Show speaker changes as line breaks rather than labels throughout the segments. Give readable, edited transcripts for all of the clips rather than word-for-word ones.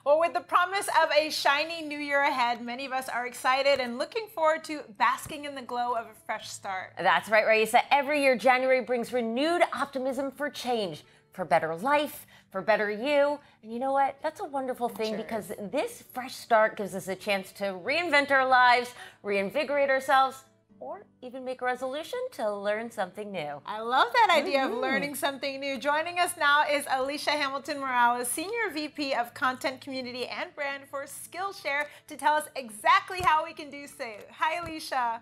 Well, with the promise of a shiny new year ahead, many of us are excited and looking forward to basking in the glow of a fresh start.
That's right, Raisa. Every year, January brings renewed optimism for change, for better life, for better you. And you know what? That's a wonderful thing because this fresh start gives us a chance to reinvent our lives, reinvigorate ourselves, or even make a resolution to learn something new.
I love that idea of learning something new. Joining us now is Alicia Hamilton Morales, Senior VP of Content, Community, and Brand for Skillshare, to tell us exactly how we can do so. Hi, Alicia.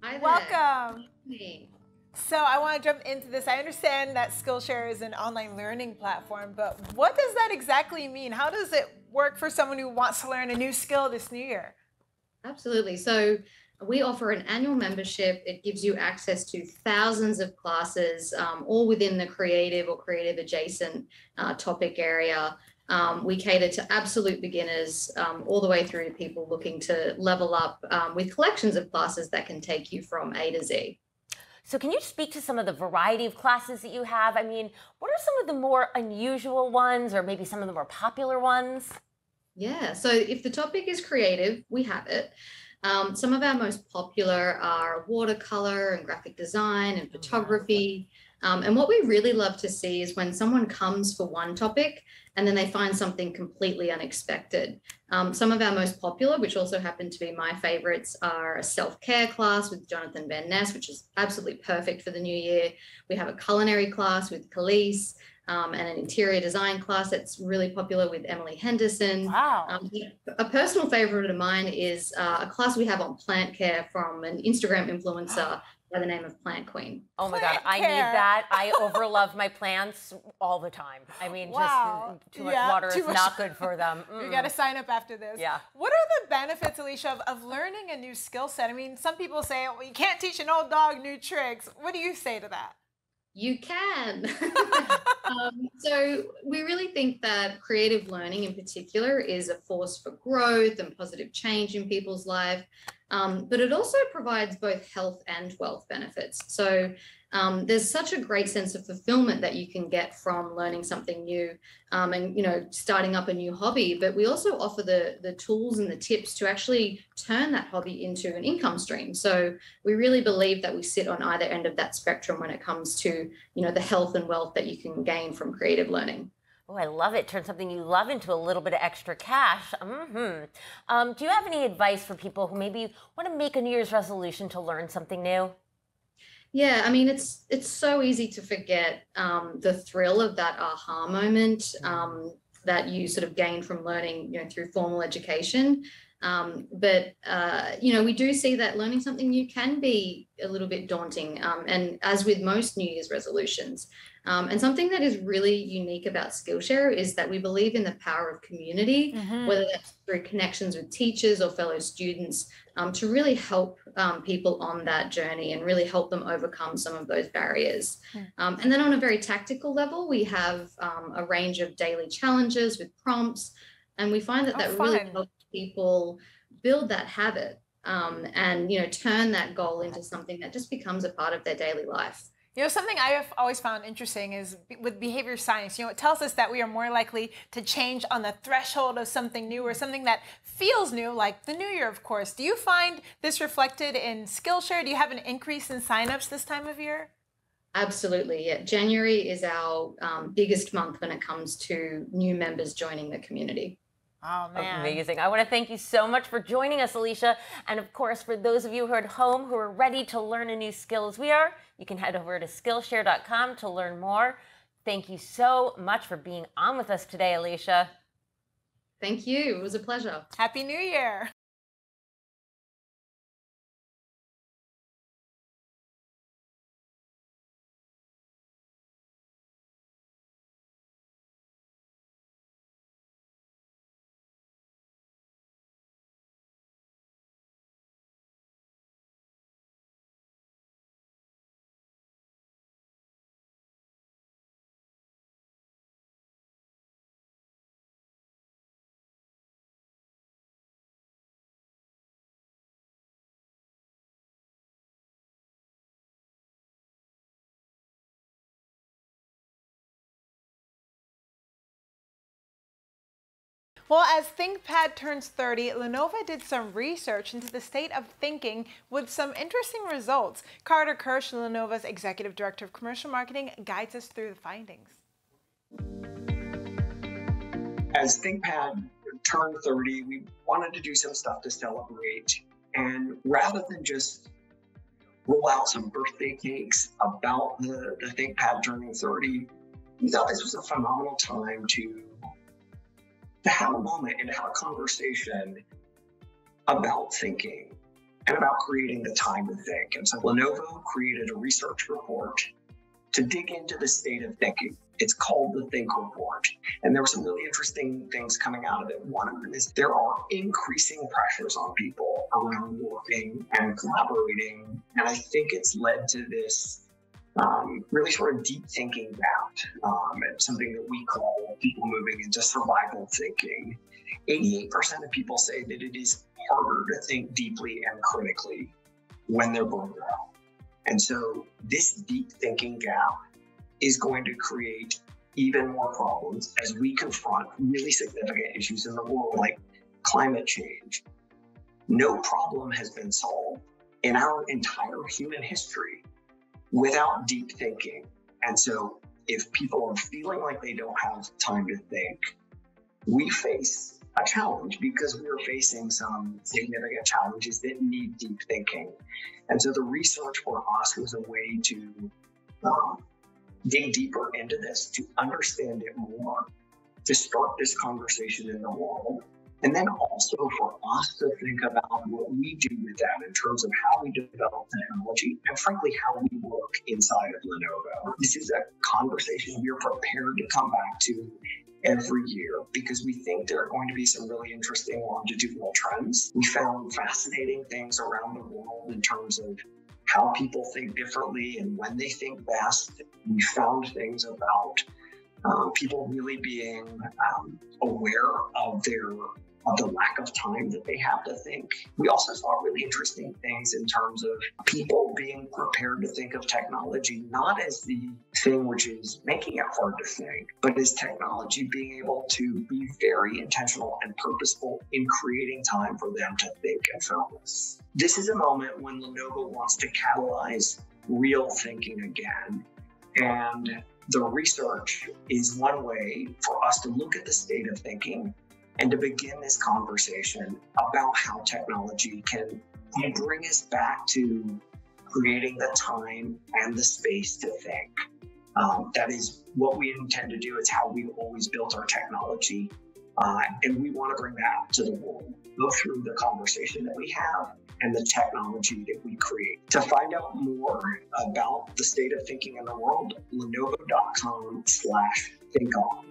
Hi there.
Welcome.
Hey.
So I want to jump into this. I understand that Skillshare is an online learning platform, but what does that exactly mean? How does it work for someone who wants to learn a new skill this new year?
Absolutely. So we offer an annual membership. It gives you access to thousands of classes, all within the creative or creative adjacent topic area. We cater to absolute beginners all the way through to people looking to level up with collections of classes that can take you from A to Z.
So can you speak to some of the variety of classes that you have? I mean, what are some of the more unusual ones or maybe some of the more popular ones?
Yeah, so if the topic is creative, we have it. Some of our most popular are watercolor and graphic design and photography. And what we really love to see is when someone comes for one topic and then they find something completely unexpected. Some of our most popular, which also happen to be my favorites, are a self-care class with Jonathan Van Ness, which is absolutely perfect for the new year. We have a culinary class with Khalees. And an interior design class that's really popular with Emily Henderson.
Wow.
A personal favorite of mine is a class we have on plant care from an Instagram influencer by the name of Plant Queen.
Oh my God, I need that. I overlove my plants all the time. I mean, just too much water is not good for them.
You got to sign up after this.
Yeah.
What are the benefits, Alicia, of learning a new skill set? I mean, some people say, well, you can't teach an old dog new tricks. What do you say to that?
You can. So we really think that creative learning in particular is a force for growth and positive change in people's life, but it also provides both health and wealth benefits. So there's such a great sense of fulfillment that you can get from learning something new and starting up a new hobby. But we also offer the tools and the tips to actually turn that hobby into an income stream. So we really believe that we sit on either end of that spectrum when it comes to the health and wealth that you can gain from creative learning.
Oh, I love it. Turn something you love into a little bit of extra cash. Do you have any advice for people who maybe want to make a New Year's resolution to learn something new?
Yeah, I mean, it's so easy to forget the thrill of that aha moment that you sort of gain from learning, through formal education. But we do see that learning something new can be a little bit daunting, and as with most New Year's resolutions. And something that is really unique about Skillshare is that we believe in the power of community, whether that's through connections with teachers or fellow students, to really help people on that journey and really help them overcome some of those barriers. And then on a very tactical level, we have a range of daily challenges with prompts, and we find that really helps people build that habit and turn that goal into something that just becomes a part of their daily life.
Something I've always found interesting is with behavior science, it tells us that we are more likely to change on the threshold of something new or something that feels new, like the new year, of course. Do you find this reflected in Skillshare? Do you have an increase in signups this time of year?
Absolutely. Yeah. January is our biggest month when it comes to new members joining the community.
Oh, man.
Amazing. I want to thank you so much for joining us, Alicia. And of course, for those of you who are at home who are ready to learn a new skill as we are, you can head over to Skillshare.com to learn more. Thank you so much for being on with us today, Alicia.
Thank you. It was a pleasure.
Happy New Year. Well, as ThinkPad turns 30, Lenovo did some research into the state of thinking with some interesting results. Carter Kershi, Lenovo's Executive Director of Commercial Marketing, guides us through the findings.
As ThinkPad turned 30, we wanted to do some stuff to celebrate. And rather than just roll out some birthday cakes about the ThinkPad turning 30, we thought this was a phenomenal time to have a moment and have a conversation about thinking and about creating the time to think. And so Lenovo created a research report to dig into the state of thinking. It's called the Think Report. And there were some really interesting things coming out of it. One of them is there are increasing pressures on people around working and collaborating. And I think it's led to this really sort of deep thinking bout. It's something that we call people moving into survival thinking. 88% of people say that it is harder to think deeply and critically when they're burned out. And so this deep thinking gap is going to create even more problems as we confront really significant issues in the world like climate change. No problem has been solved in our entire human history without deep thinking. And so if people are feeling like they don't have time to think, we face a challenge because we're facing some significant challenges that need deep thinking. And so the research for us was a way to dig deeper into this, to understand it more, to start this conversation in the world, and then also for us to think about what we do with that in terms of how we develop technology and frankly how we work inside of Lenovo. This is a conversation we're prepared to come back to every year because we think there are going to be some really interesting longitudinal trends. We found fascinating things around the world in terms of how people think differently and when they think best. We found things about people really being aware of the lack of time that they have to think. We also saw really interesting things in terms of people being prepared to think of technology not as the thing which is making it hard to think, but as technology being able to be very intentional and purposeful in creating time for them to think and focus. This is a moment when Lenovo wants to catalyze real thinking again. And the research is one way for us to look at the state of thinking and to begin this conversation about how technology can bring us back to creating the time and the space to think. That is what we intend to do. It's how we've always built our technology. And we want to bring that to the world, both through the conversation that we have and the technology that we create. To find out more about the state of thinking in the world, lenovo.com/thinkom.